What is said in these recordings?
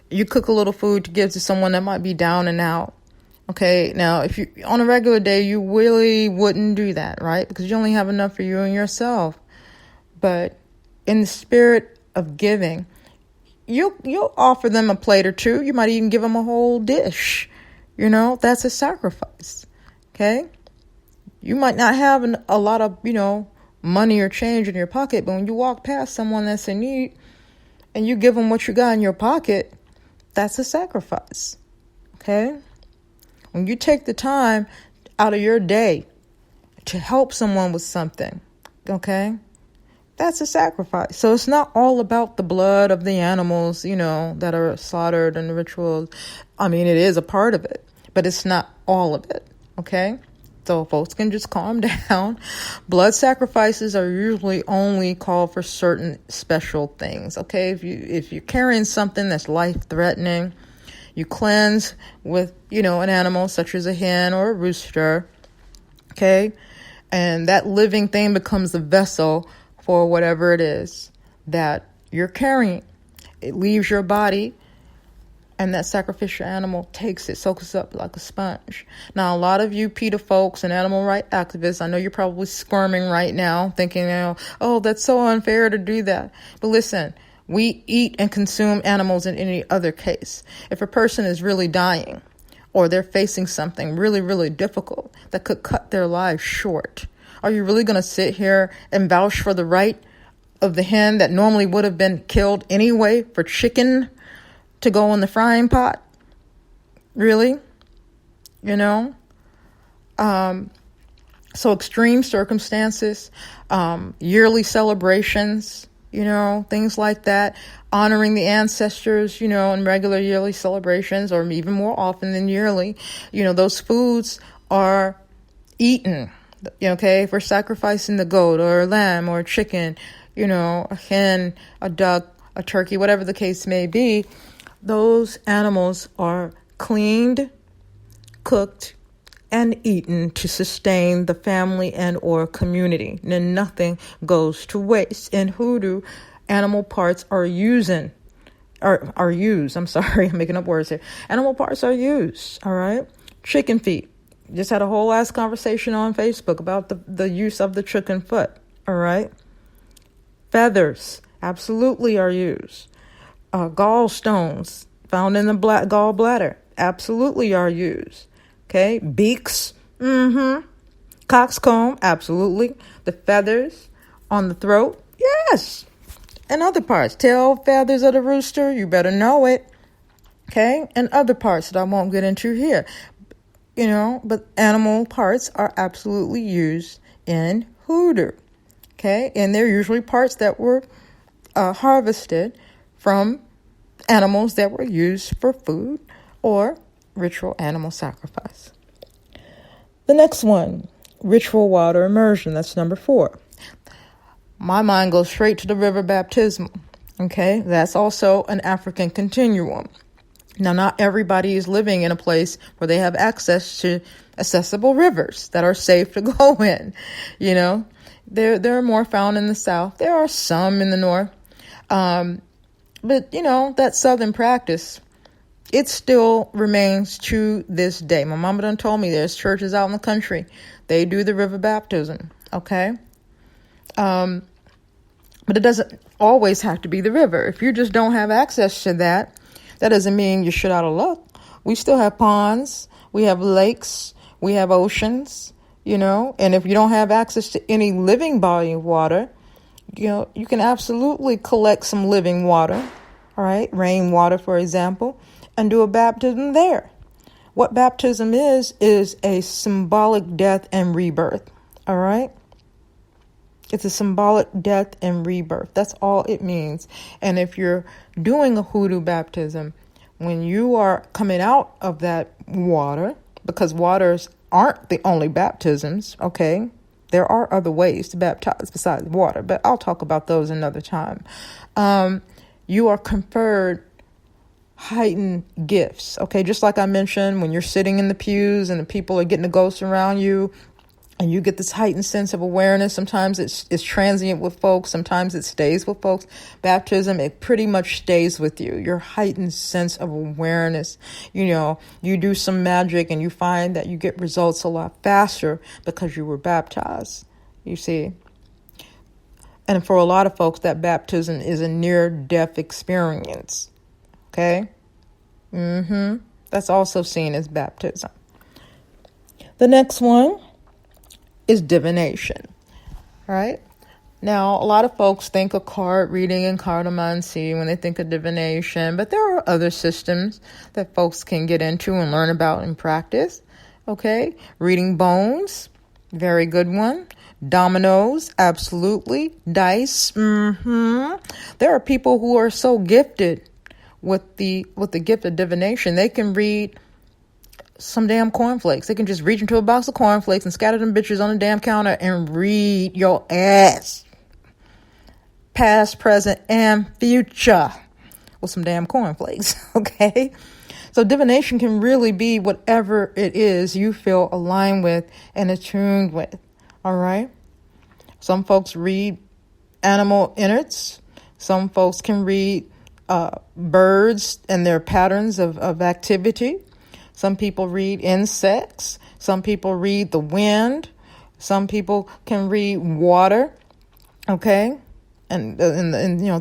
You cook a little food to give to someone that might be down and out. Okay, now if you on a regular day, you really wouldn't do that, right? Because you only have enough for you and yourself. But in the spirit of giving, you'll offer them a plate or two. You might even give them a whole dish. That's a sacrifice. Okay, you might not have a lot of money or change in your pocket, but when you walk past someone that's in need and you give them what you got in your pocket, that's a sacrifice. Okay. When you take the time out of your day to help someone with something, okay, that's a sacrifice. So it's not all about the blood of the animals, that are slaughtered and the rituals. I mean, it is a part of it, but it's not all of it, okay? So folks can just calm down. Blood sacrifices are usually only called for certain special things, okay? If you're carrying something that's life-threatening, you cleanse with, an animal such as a hen or a rooster, okay? And that living thing becomes the vessel for whatever it is that you're carrying. It leaves your body, and that sacrificial animal takes it, soaks it up like a sponge. Now, a lot of you PETA folks and animal rights activists, I know you're probably squirming right now, thinking, oh, that's so unfair to do that. But listen, we eat and consume animals in any other case. If a person is really dying or they're facing something really, really difficult that could cut their lives short, are you really going to sit here and vouch for the right of the hen that normally would have been killed anyway for chicken to go in the frying pot? Really? So extreme circumstances, yearly celebrations, things like that, honoring the ancestors, in regular yearly celebrations, or even more often than yearly, those foods are eaten, okay, if we're sacrificing the goat or a lamb or a chicken, a hen, a duck, a turkey, whatever the case may be, those animals are cleaned, cooked, and eaten to sustain the family and or community. And nothing goes to waste. In Hoodoo, animal parts are used. I'm sorry, I'm making up words here. Animal parts are used, all right? Chicken feet. Just had a whole ass conversation on Facebook about the use of the chicken foot, all right? Feathers absolutely are used. Gallstones found in the gallbladder absolutely are used. Okay, beaks, coxcomb, absolutely. The feathers on the throat, yes. And other parts, tail feathers of the rooster, you better know it. Okay, and other parts that I won't get into here. But animal parts are absolutely used in Hoodoo. Okay, and they're usually parts that were harvested from animals that were used for food or ritual animal sacrifice. The next one, ritual water immersion. That's number 4. My mind goes straight to the river baptismal. Okay, that's also an African continuum. Now, not everybody is living in a place where they have access to accessible rivers that are safe to go in. There are more found in the South. There are some in the North. But that Southern practice, it still remains to this day. My mama done told me there's churches out in the country. They do the river baptism, okay? But it doesn't always have to be the river. If you just don't have access to that, that doesn't mean you're shit out of luck. We still have ponds. We have lakes. We have oceans, And if you don't have access to any living body of water, you can absolutely collect some living water, all right? Rainwater, for example, and do a baptism there. What baptism is a symbolic death and rebirth, all right? It's a symbolic death and rebirth. That's all it means. And if you're doing a Hoodoo baptism, when you are coming out of that water, because waters aren't the only baptisms, okay? There are other ways to baptize besides water, but I'll talk about those another time. You are conferred heightened gifts, okay? Just like I mentioned, when you're sitting in the pews and the people are getting the ghosts around you, And you get this heightened sense of awareness. Sometimes it's transient with folks. Sometimes it stays with folks. Baptism, it pretty much stays with you. Your heightened sense of awareness. You do some magic and you find that you get results a lot faster because you were baptized. You see? And for a lot of folks, that baptism is a near-death experience. Okay? That's also seen as baptism. The next one is divination, right? Now, a lot of folks think of card reading and cartomancy when they think of divination, but there are other systems that folks can get into and learn about and practice, okay? Reading bones, very good one. Dominoes, absolutely. Dice, There are people who are so gifted with the gift of divination, they can read some damn cornflakes. They can just reach into a box of cornflakes and scatter them bitches on the damn counter and read your ass. Past, present, and future with some damn cornflakes, okay? So divination can really be whatever it is you feel aligned with and attuned with, all right? Some folks read animal innards. Some folks can read birds and their patterns of activity. Some people read insects. Some people read the wind. Some people can read water, okay? And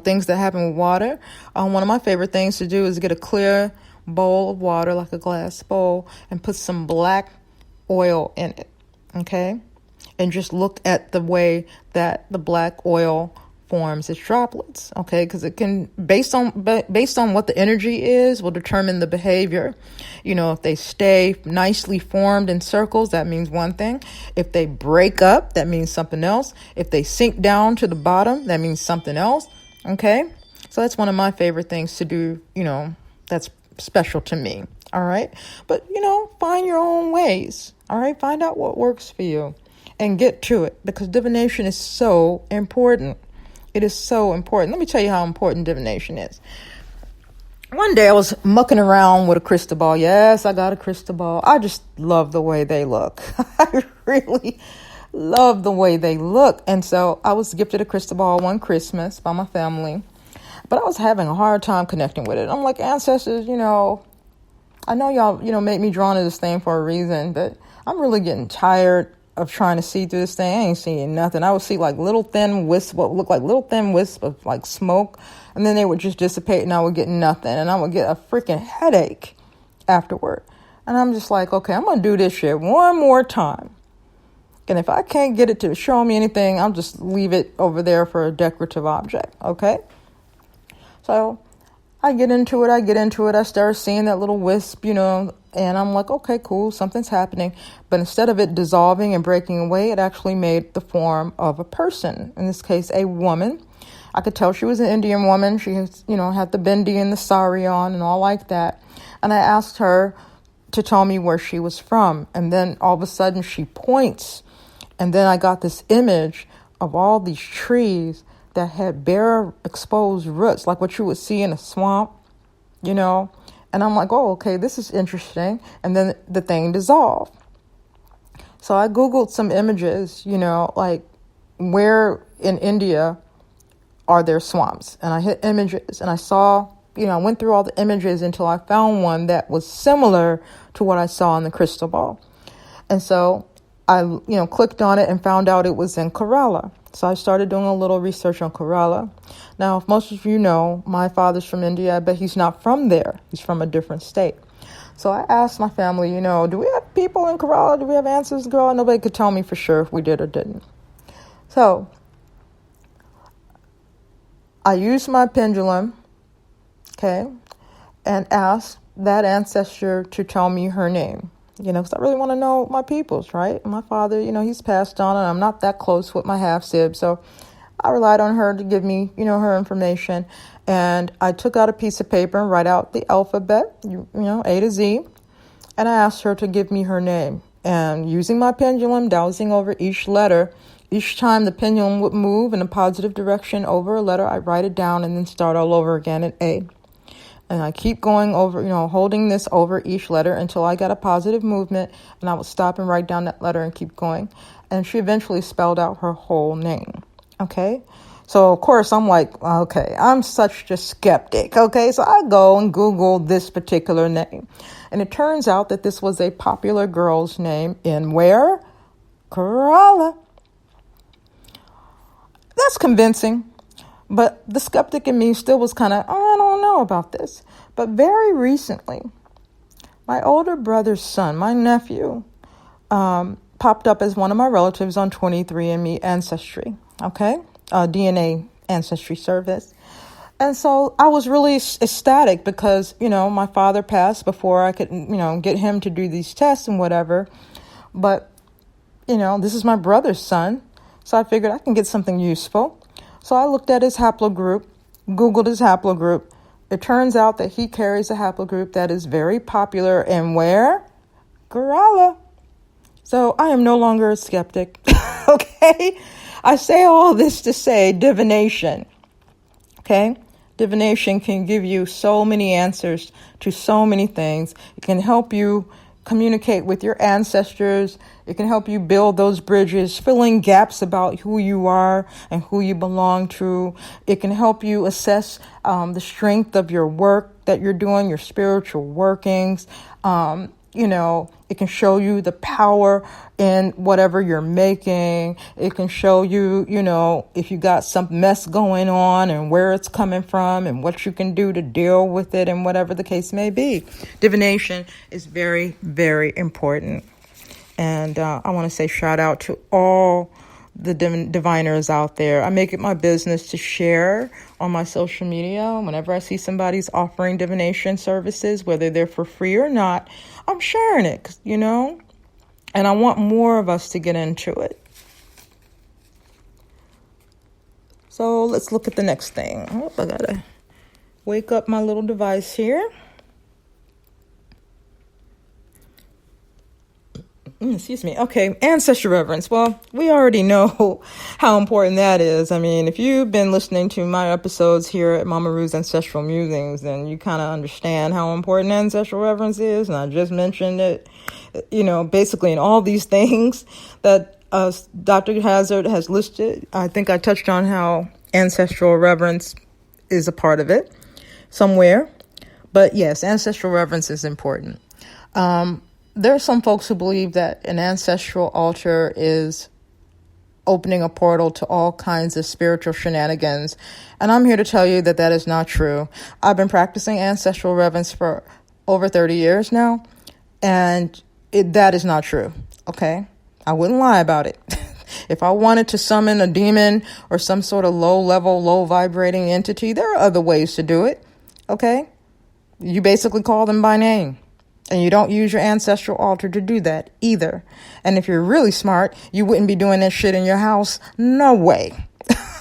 things that happen with water. One of my favorite things to do is get a clear bowl of water, like a glass bowl, and put some black oil in it, okay? And just look at the way that the black oil forms its droplets, okay? Because it can, based on what the energy is, will determine the behavior. If they stay nicely formed in circles, that means one thing. If they break up, that means something else. If they sink down to the bottom, that means something else, okay? So that's one of my favorite things to do, that's special to me, all right? But, find your own ways, all right? Find out what works for you and get to it, because divination is so important. It is so important. Let me tell you how important divination is. One day I was mucking around with a crystal ball. Yes, I got a crystal ball. I just love the way they look. I really love the way they look. And so I was gifted a crystal ball one Christmas by my family. But I was having a hard time connecting with it. I'm like, ancestors, I know y'all, make me drawn to this thing for a reason, but I'm really getting tired of trying to see through this thing. I ain't seeing nothing. I would see like what looked like little thin wisps of like smoke, and then they would just dissipate and I would get nothing, and I would get a freaking headache afterward. And I'm just like, okay, I'm going to do this shit one more time. And if I can't get it to show me anything, I'll just leave it over there for a decorative object, okay? So I get into it. I start seeing that little wisp, and I'm like, okay, cool, something's happening. But instead of it dissolving and breaking away, it actually made the form of a person, in this case, a woman. I could tell she was an Indian woman. She has, had the bindi and the sari on and all like that. And I asked her to tell me where she was from. And then all of a sudden she points. And then I got this image of all these trees that had bare exposed roots, like what you would see in a swamp, And I'm like, oh, okay, this is interesting. And then the thing dissolved. So I Googled some images, like where in India are there swamps? And I hit images and I saw, I went through all the images until I found one that was similar to what I saw in the crystal ball. And so I, clicked on it and found out it was in Kerala. So I started doing a little research on Kerala. Now, if most of you know, my father's from India, but he's not from there. He's from a different state. So I asked my family, do we have people in Kerala? Do we have ancestors in Kerala? Nobody could tell me for sure if we did or didn't. So I used my pendulum, okay, and asked that ancestor to tell me her name. Because I really want to know my peoples, right? My father, he's passed on, and I'm not that close with my half-sib, so I relied on her to give me, her information. And I took out a piece of paper and write out the alphabet, A to Z, and I asked her to give me her name. And using my pendulum, dowsing over each letter, each time the pendulum would move in a positive direction over a letter, I write it down and then start all over again at A. And I keep going over, holding this over each letter until I got a positive movement. And I would stop and write down that letter and keep going. And she eventually spelled out her whole name. Okay. So, of course, I'm like, okay, I'm such a skeptic. Okay. So I go and Google this particular name. And it turns out that this was a popular girl's name in where? Kerala. That's convincing. But the skeptic in me still was kind of, I don't know about this. But very recently, my older brother's son, my nephew, popped up as one of my relatives on 23andMe Ancestry, okay? DNA Ancestry Service. And so I was really ecstatic because, my father passed before I could, get him to do these tests and whatever. But, this is my brother's son. So I figured I can get something useful. So I looked at his haplogroup, Googled his haplogroup. It turns out that he carries a haplogroup that is very popular in where? Kerala. So I am no longer a skeptic, okay? I say all this to say divination, okay? Divination can give you so many answers to so many things. It can help you communicate with your ancestors. It can help you build those bridges, filling gaps about who you are and who you belong to. It can help you assess the strength of your work that you're doing, your spiritual workings. It can show you the power in whatever you're making. It can show you, if you got some mess going on and where it's coming from and what you can do to deal with it and whatever the case may be. Divination is very, very important. And I want to say shout out to all the diviners out there. I make it my business to share on my social media. Whenever I see somebody's offering divination services, whether they're for free or not, I'm sharing it, and I want more of us to get into it. So let's look at the next thing. Oh, I gotta wake up my little device here. Excuse me. Okay, ancestral reverence. Well, we already know how important that is. I mean, if you've been listening to my episodes here at Mama Rue's Ancestral Musings, then you kind of understand how important ancestral reverence is. And I just mentioned it, basically in all these things that Dr. Hazard has listed. I think I touched on how ancestral reverence is a part of it somewhere. But yes, ancestral reverence is important. There are some folks who believe that an ancestral altar is opening a portal to all kinds of spiritual shenanigans. And I'm here to tell you that that is not true. I've been practicing ancestral reverence for over 30 years now, and that is not true, okay? I wouldn't lie about it. If I wanted to summon a demon or some sort of low-level, low-vibrating entity, there are other ways to do it, okay? You basically call them by name. And you don't use your ancestral altar to do that either. And if you're really smart, you wouldn't be doing that shit in your house. No way.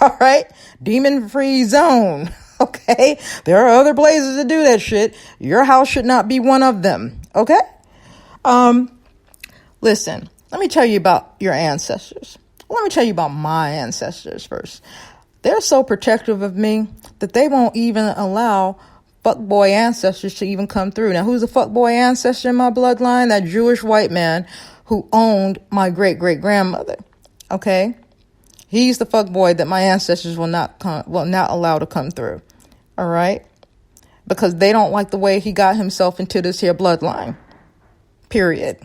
All right? Demon-free zone. Okay? There are other places to do that shit. Your house should not be one of them. Okay? Listen, let me tell you about your ancestors. Let me tell you about my ancestors first. They're so protective of me that they won't even allow fuckboy ancestors to even come through. Now, who's a fuckboy ancestor in my bloodline? That Jewish white man who owned my great-great-grandmother. Okay? He's the fuckboy that my ancestors will not allow to come through. All right? Because they don't like the way he got himself into this here bloodline. Period.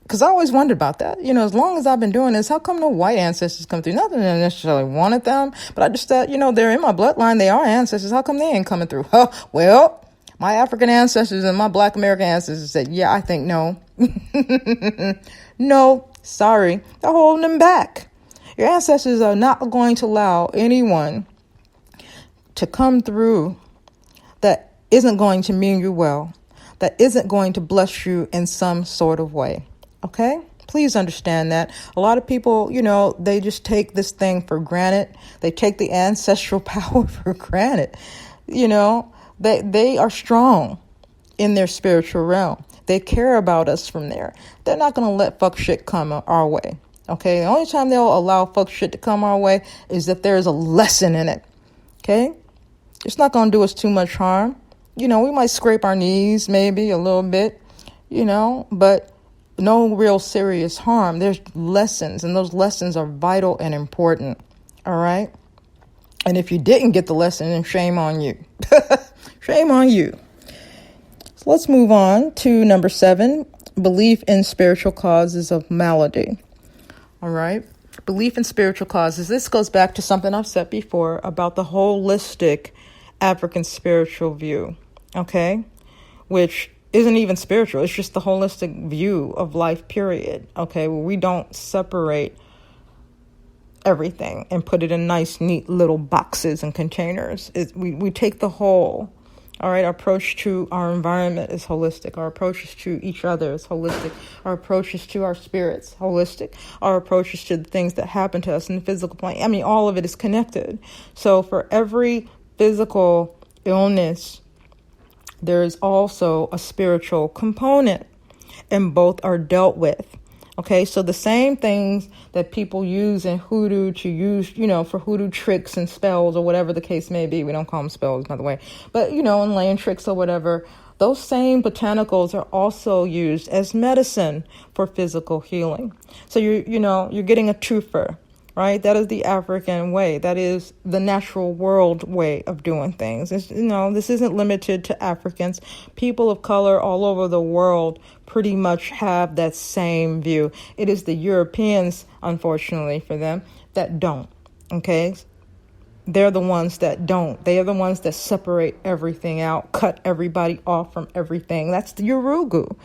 Because I always wondered about that. As long as I've been doing this, how come no white ancestors come through? Not that I necessarily wanted them, but I just thought, they're in my bloodline. They are ancestors. How come they ain't coming through? Well, my African ancestors and my Black American ancestors said, yeah, I think no. No, sorry. They're holding them back. Your ancestors are not going to allow anyone to come through that isn't going to mean you well, that isn't going to bless you in some sort of way. Okay? Please understand that. A lot of people, they just take this thing for granted. They take the ancestral power for granted. They are strong in their spiritual realm. They care about us from there. They're not going to let fuck shit come our way. Okay? The only time they'll allow fuck shit to come our way is if there's a lesson in it. Okay? It's not going to do us too much harm. we might scrape our knees maybe a little bit, but no real serious harm. There's lessons, and those lessons are vital and important. All right. And if you didn't get the lesson, then shame on you. Shame on you. So let's move on to number 7, belief in spiritual causes of malady. All right. Belief in spiritual causes. This goes back to something I've said before about the holistic African spiritual view. Okay. Which isn't even spiritual. It's just the holistic view of life, period. Okay. Where we don't separate everything and put it in nice, neat little boxes and containers. We take the whole. All right, our approach to our environment is holistic. Our approaches to each other is holistic. Our approaches to our spirits, holistic. Our approaches to the things that happen to us in the physical plane. I mean, all of it is connected. So for every physical illness, there is also a spiritual component, and both are dealt with. Okay, so the same things that people use in hoodoo to use, for hoodoo tricks and spells or whatever the case may be. We don't call them spells, by the way. But, and laying tricks or whatever, those same botanicals are also used as medicine for physical healing. So you're getting a twofer, right? That is the African way. That is the natural world way of doing things. This isn't limited to Africans. People of color all over the world pretty much have that same view. It is the Europeans, unfortunately for them, that don't. Okay? They're the ones that don't. They are the ones that separate everything out, cut everybody off from everything. That's the Urugu.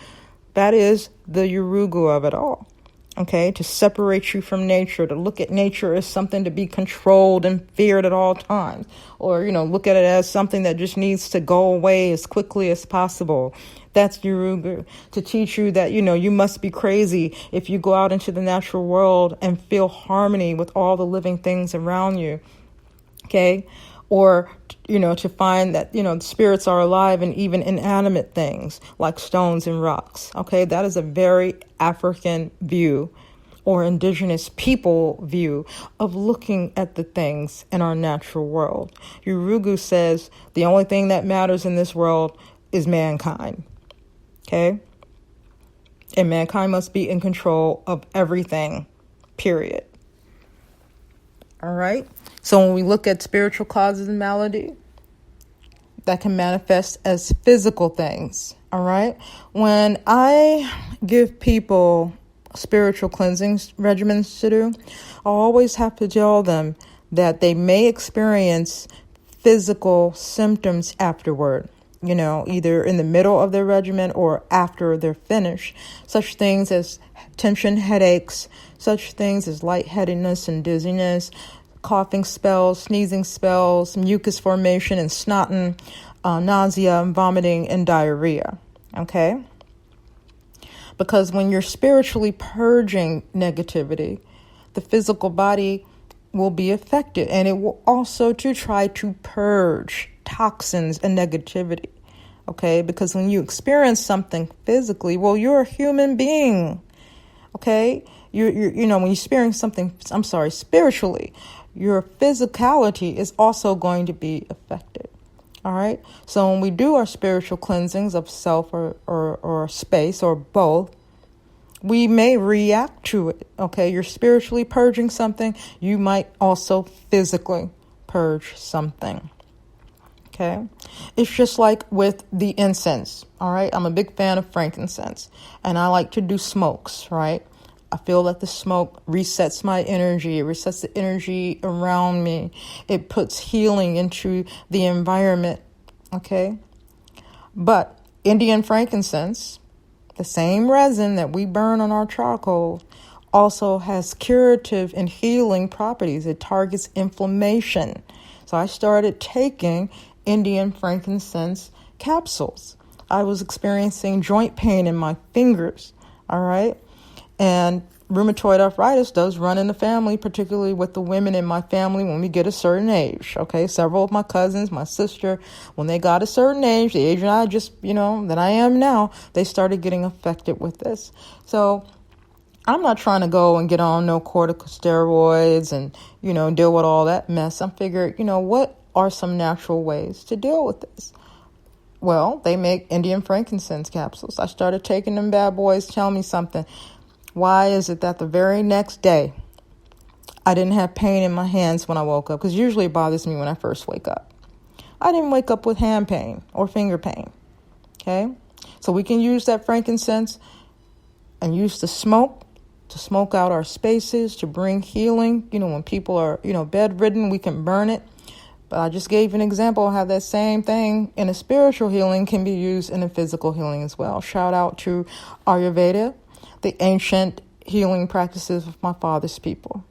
That is the Urugu of it all. Okay, to separate you from nature, to look at nature as something to be controlled and feared at all times, or, look at it as something that just needs to go away as quickly as possible. That's Urugu. To teach you that, you must be crazy if you go out into the natural world and feel harmony with all the living things around you. Okay, or, to find that, spirits are alive and even inanimate things like stones and rocks. Okay, that is a very African view or indigenous people view of looking at the things in our natural world. Urugu says the only thing that matters in this world is mankind. Okay, and mankind must be in control of everything, period. All right. So when we look at spiritual causes of malady, that can manifest as physical things. All right. When I give people spiritual cleansing regimens to do, I always have to tell them that they may experience physical symptoms afterward, either in the middle of their regimen or after they're finished. Such things as tension headaches, such things as lightheadedness and dizziness, coughing spells, sneezing spells, mucus formation and snotting, nausea and vomiting and diarrhea. Okay? Because when you're spiritually purging negativity, the physical body will be affected, and it will also to try to purge toxins and negativity. Okay? Because when you experience something physically, well, you're a human being. Okay? When you experience something, spiritually, your physicality is also going to be affected. All right. So when we do our spiritual cleansings of self or space or both, we may react to it. Okay. You're spiritually purging something. You might also physically purge something. Okay. It's just like with the incense. All right. I'm a big fan of frankincense, and I like to do smokes. Right. I feel that the smoke resets my energy. It resets the energy around me. It puts healing into the environment. Okay. But Indian frankincense, the same resin that we burn on our charcoal, also has curative and healing properties. It targets inflammation. So I started taking Indian frankincense capsules. I was experiencing joint pain in my fingers. All right. And rheumatoid arthritis does run in the family, particularly with the women in my family when we get a certain age. Okay, several of my cousins, my sister, when they got a certain age, the age I just, that I am now, they started getting affected with this. So I'm not trying to go and get on no corticosteroids and, deal with all that mess. I'm figuring, what are some natural ways to deal with this? Well, they make Indian frankincense capsules. I started taking them bad boys. Tell me something. Why is it that the very next day I didn't have pain in my hands when I woke up? Because usually it bothers me when I first wake up. I didn't wake up with hand pain or finger pain. Okay? So we can use that frankincense and use the smoke to smoke out our spaces, to bring healing. When people are, bedridden, we can burn it. But I just gave an example of how that same thing in a spiritual healing can be used in a physical healing as well. Shout out to Ayurveda, the ancient healing practices of my father's people.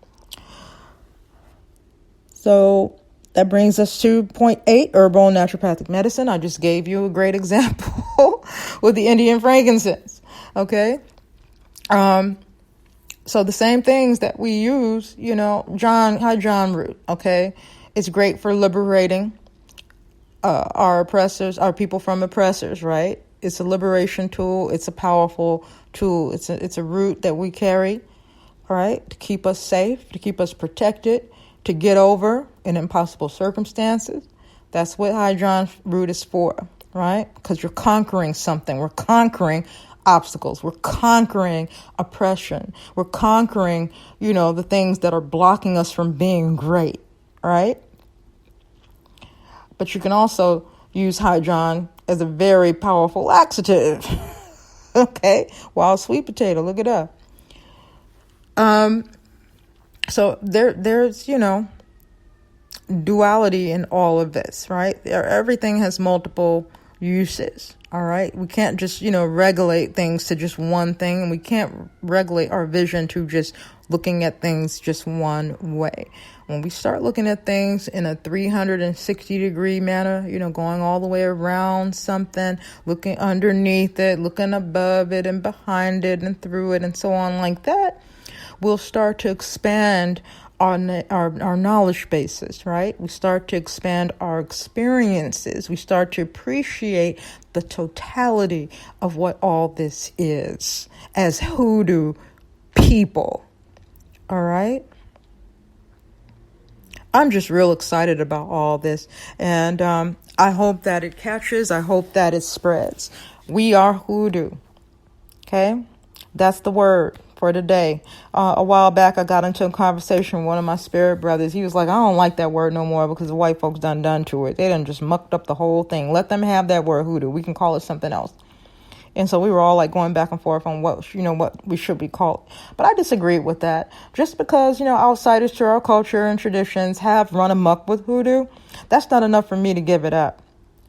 So that brings us to point 8, herbal and naturopathic medicine. I just gave you a great example with the Indian frankincense. Okay. So the same things that we use, high John root. Okay. It's great for liberating our oppressors, our people from oppressors, right? It's a liberation tool. It's a powerful tool. It's a root that we carry, all right, to keep us safe, to keep us protected, to get over in impossible circumstances. That's what high John root is for, right? Because you're conquering something. We're conquering obstacles. We're conquering oppression. We're conquering, the things that are blocking us from being great. Right? But you can also use high John as a very powerful laxative. Okay? Wild sweet potato, look it up. So there's, duality in all of this, right? Everything has multiple uses. All right. We can't just, regulate things to just one thing. And we can't regulate our vision to just looking at things just one way. When we start looking at things in a 360-degree manner, going all the way around something, looking underneath it, looking above it and behind it and through it and so on like that, we'll start to expand our knowledge bases, right? We start to expand our experiences. We start to appreciate the totality of what all this is as Hoodoo people. All right? I'm just real excited about all this. And I hope that it catches. I hope that it spreads. We are Hoodoo. Okay? That's the word for today. A while back, I got into a conversation with one of my spirit brothers. He was like, I don't like that word no more because the white folks done to it. They done just mucked up the whole thing. Let them have that word Hoodoo. We can call it something else. And so we were all like going back and forth on what we should be called. But I disagreed with that. Just because, outsiders to our culture and traditions have run amok with Hoodoo, that's not enough for me to give it up.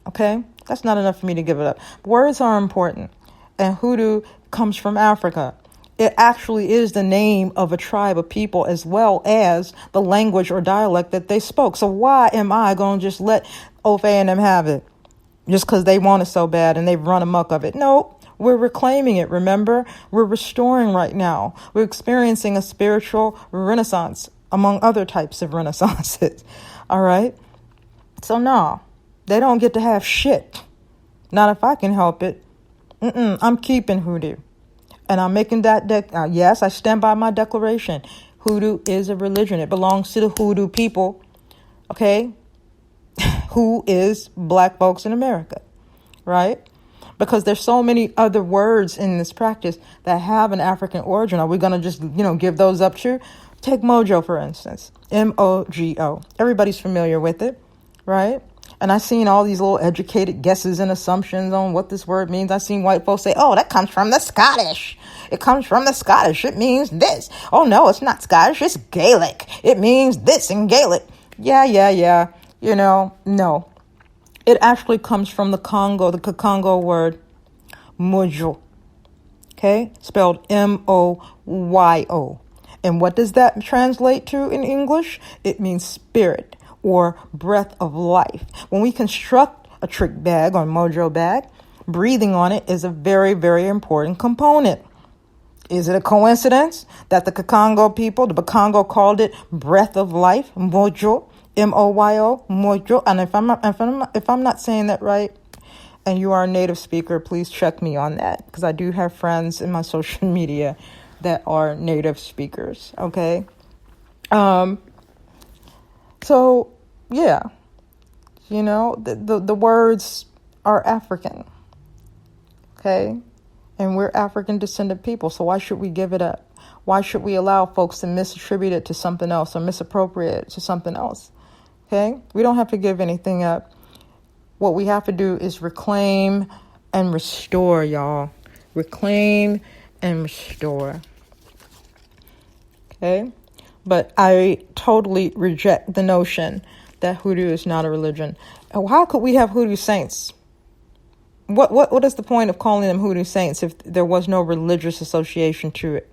Okay? That's not enough for me to give it up. Words are important. And Hoodoo comes from Africa. It actually is the name of a tribe of people as well as the language or dialect that they spoke. So why am I going to just let Ofe and them have it? Just because they want it so bad and they've run amok of it. No, we're reclaiming it, remember? We're restoring right now. We're experiencing a spiritual renaissance among other types of renaissances. All right? So no, they don't get to have shit. Not if I can help it. I'm keeping Hoodoo. And I'm making that, yes, I stand by my declaration. Hoodoo is a religion. It belongs to the Hoodoo people. Okay? Who is black folks in America, right? Because there's so many other words in this practice that have an African origin. Are we going to just, give those up to? Take Mojo, for instance. M-O-G-O. Everybody's familiar with it, right? And I've seen all these little educated guesses and assumptions on what this word means. I've seen white folks say, oh, that comes from the Scottish. It comes from the Scottish. It means this. Oh, no, it's not Scottish. It's Gaelic. It means this in Gaelic. Yeah. No. It actually comes from the Congo word, mojo. Okay? Spelled M-O-Y-O. And what does that translate to in English? It means spirit or breath of life. When we construct a trick bag or mojo bag, breathing on it is a very, very important component. Is it a coincidence that the Kakongo people, the Bakongo, called it breath of life, mojo? M-O-Y-O, mojo. And if I'm not saying that right, and you are a native speaker, please check me on that, because I do have friends in my social media that are native speakers. Okay. So yeah, the words are African. Okay? And we're African descendant people, so why should we give it up? Why should we allow folks to misattribute it to something else or misappropriate it to something else? Okay? We don't have to give anything up. What we have to do is reclaim and restore, y'all. Reclaim and restore. Okay? But I totally reject the notion that hoodoo is not a religion. How could we have hoodoo saints? What is the point of calling them hoodoo saints if there was no religious association to it?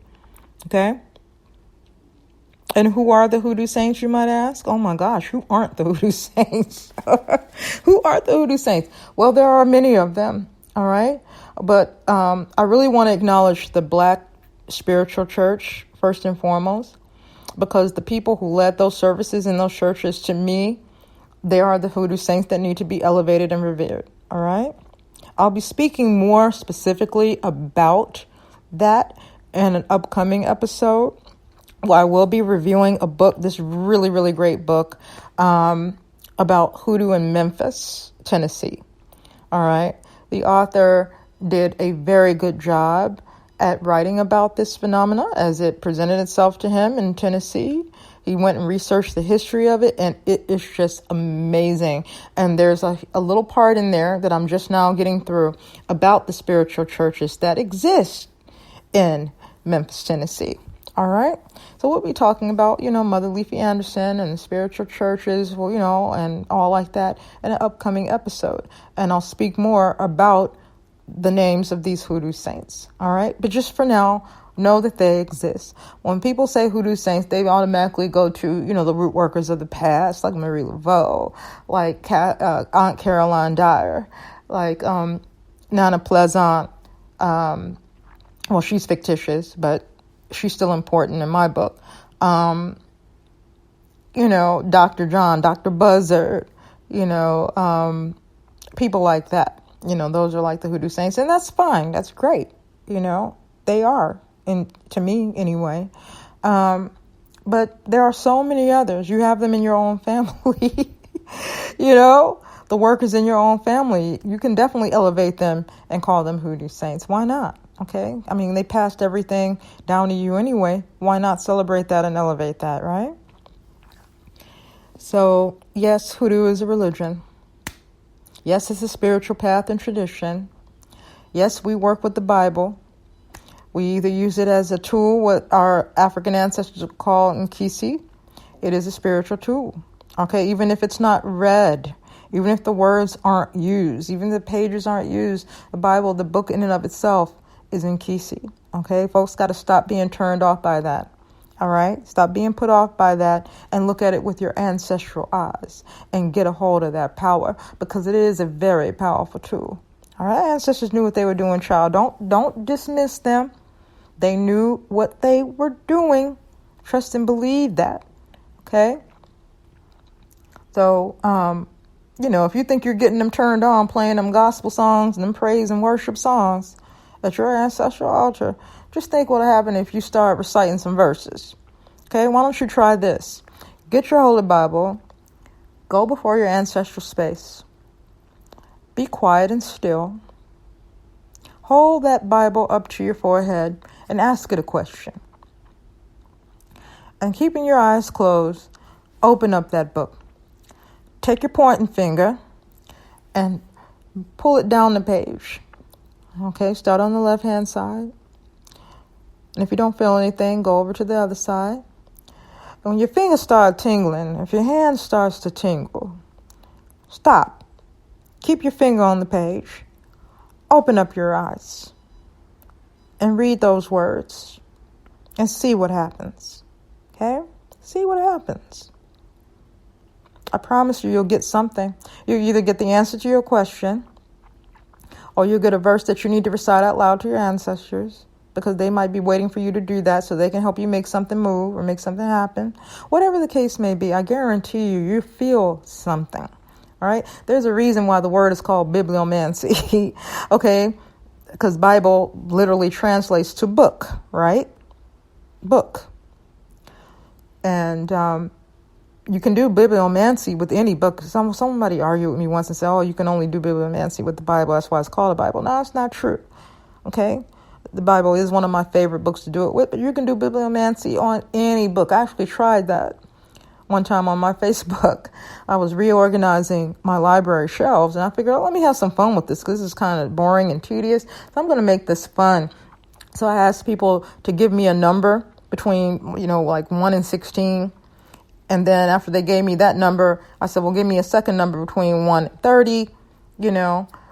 Okay? And who are the hoodoo saints, you might ask? Oh my gosh, who aren't the hoodoo saints? Who aren't the hoodoo saints? Well, there are many of them, all right? But I really want to acknowledge the Black spiritual church, first and foremost, because the people who led those services in those churches, to me, they are the hoodoo saints that need to be elevated and revered, all right? I'll be speaking more specifically about that in an upcoming episode. Well, I will be reviewing a book, this really, really great book about hoodoo in Memphis, Tennessee. All right. The author did a very good job at writing about this phenomena as it presented itself to him in Tennessee. He went and researched the history of it, and it is just amazing. And there's a little part in there that I'm just now getting through about the spiritual churches that exist in Memphis, Tennessee. All right. So we'll be talking about, Mother Leafy Anderson and the spiritual churches, and all like that in an upcoming episode. And I'll speak more about the names of these hoodoo saints. All right. But just for now, know that they exist. When people say hoodoo saints, they automatically go to, the root workers of the past, like Marie Laveau, like Aunt Caroline Dyer, like Nana Pleasant. Well, she's fictitious, but she's still important in my book. Dr. John, Dr. Buzzard, people like that. Those are like the hoodoo saints, and that's fine. That's great. They are, to me anyway. But there are so many others. You have them in your own family. The workers in your own family. You can definitely elevate them and call them hoodoo saints. Why not? Okay. I mean, they passed everything down to you anyway. Why not celebrate that and elevate that, right? So, yes, hoodoo is a religion. Yes, it's a spiritual path and tradition. Yes, we work with the Bible. We either use it as a tool, what our African ancestors would call nkisi. It is a spiritual tool. Okay, even if it's not read, even if the words aren't used, even if the pages aren't used, the Bible, the book in and of itself, is nkisi. Okay, folks got to stop being turned off by that. All right, stop being put off by that and look at it with your ancestral eyes and get a hold of that power, because it is a very powerful tool. All right, ancestors knew what they were doing, child. Don't dismiss them. They knew what they were doing. Trust and believe that. Okay. So, if you think you're getting them turned on playing them gospel songs and them praise and worship songs at your ancestral altar, just think what will happen if you start reciting some verses. Okay, why don't you try this? Get your Holy Bible, go before your ancestral space, be quiet and still, hold that Bible up to your forehead and ask it a question. And keeping your eyes closed, open up that book. Take your pointing finger and pull it down the page. Okay, start on the left-hand side. And if you don't feel anything, go over to the other side. And when your fingers start tingling, if your hand starts to tingle, stop. Keep your finger on the page. Open up your eyes and read those words and see what happens. Okay? See what happens. I promise you'll get something. You either get the answer to your question, or you'll get a verse that you need to recite out loud to your ancestors, because they might be waiting for you to do that so they can help you make something move or make something happen. Whatever the case may be, I guarantee you feel something. All right? There's a reason why the word is called bibliomancy. Okay? Because Bible literally translates to book, right? Book. And, you can do bibliomancy with any book. Somebody argued with me once and said, oh, you can only do bibliomancy with the Bible. That's why it's called a Bible. No, it's not true. Okay? The Bible is one of my favorite books to do it with, but you can do bibliomancy on any book. I actually tried that one time on my Facebook. I was reorganizing my library shelves, and I figured, oh, let me have some fun with this because this is kind of boring and tedious. So I'm going to make this fun. So I asked people to give me a number between, like 1 and 16. And then after they gave me that number, I said, well, give me a second number between 1 and 30,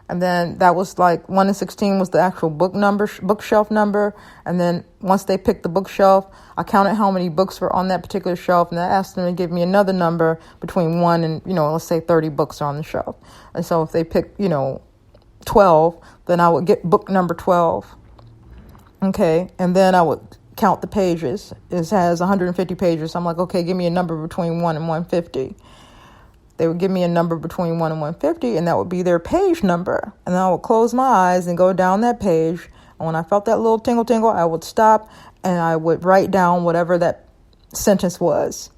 And then that was like 1 and 16 was the actual bookshelf number. And then once they picked the bookshelf, I counted how many books were on that particular shelf. And I asked them to give me another number between 1 and, let's say 30 books are on the shelf. And so if they picked, 12, then I would get book number 12. Okay. And then I would count the pages. It has 150 pages. So I'm like, okay, give me a number between 1 and 150. They would give me a number between 1 and 150, and that would be their page number. And then I would close my eyes and go down that page. And when I felt that little tingle, I would stop and I would write down whatever that sentence was.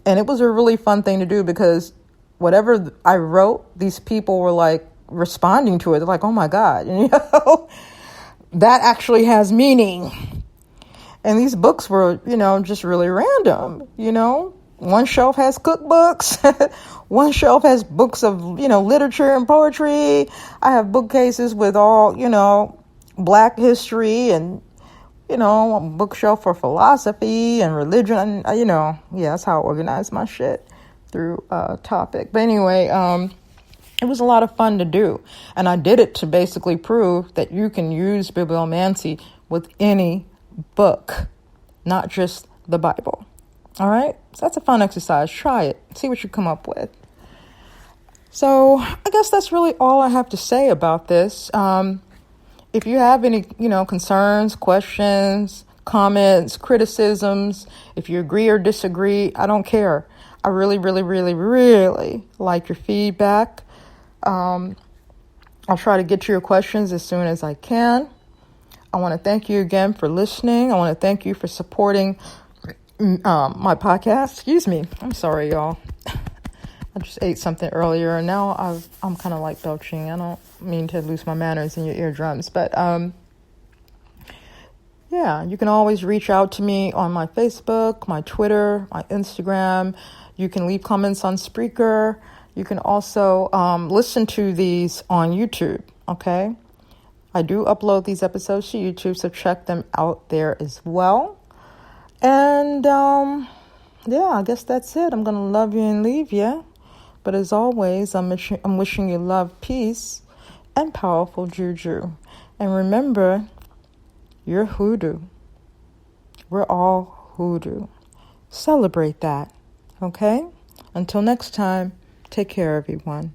And it was a really fun thing to do because whatever I wrote, these people were like responding to it. They're like, oh my God, that actually has meaning. And these books were, just really random, One shelf has cookbooks. One shelf has books of, literature and poetry. I have bookcases with all, Black history and, a bookshelf for philosophy and religion. And, that's how I organize my shit through topic. But anyway, it was a lot of fun to do. And I did it to basically prove that you can use bibliomancy with any book, not just the Bible. All right. So that's a fun exercise. Try it. See what you come up with. So I guess that's really all I have to say about this. If you have any, concerns, questions, comments, criticisms, if you agree or disagree, I don't care. I really, really, really, really like your feedback. I'll try to get to your questions as soon as I can. I want to thank you again for listening. I want to thank you for supporting my podcast. Excuse me. I'm sorry, y'all. I just ate something earlier and now I'm kind of like belching. I don't mean to lose my manners in your eardrums, but yeah, you can always reach out to me on my Facebook, my Twitter, my Instagram. You can leave comments on Spreaker. You can also listen to these on YouTube, okay? I do upload these episodes to YouTube, so check them out there as well. And yeah, I guess that's it. I'm going to love you and leave you. But as always, I'm wishing you love, peace, and powerful juju. And remember, you're hoodoo. We're all hoodoo. Celebrate that, okay? Until next time, take care, everyone.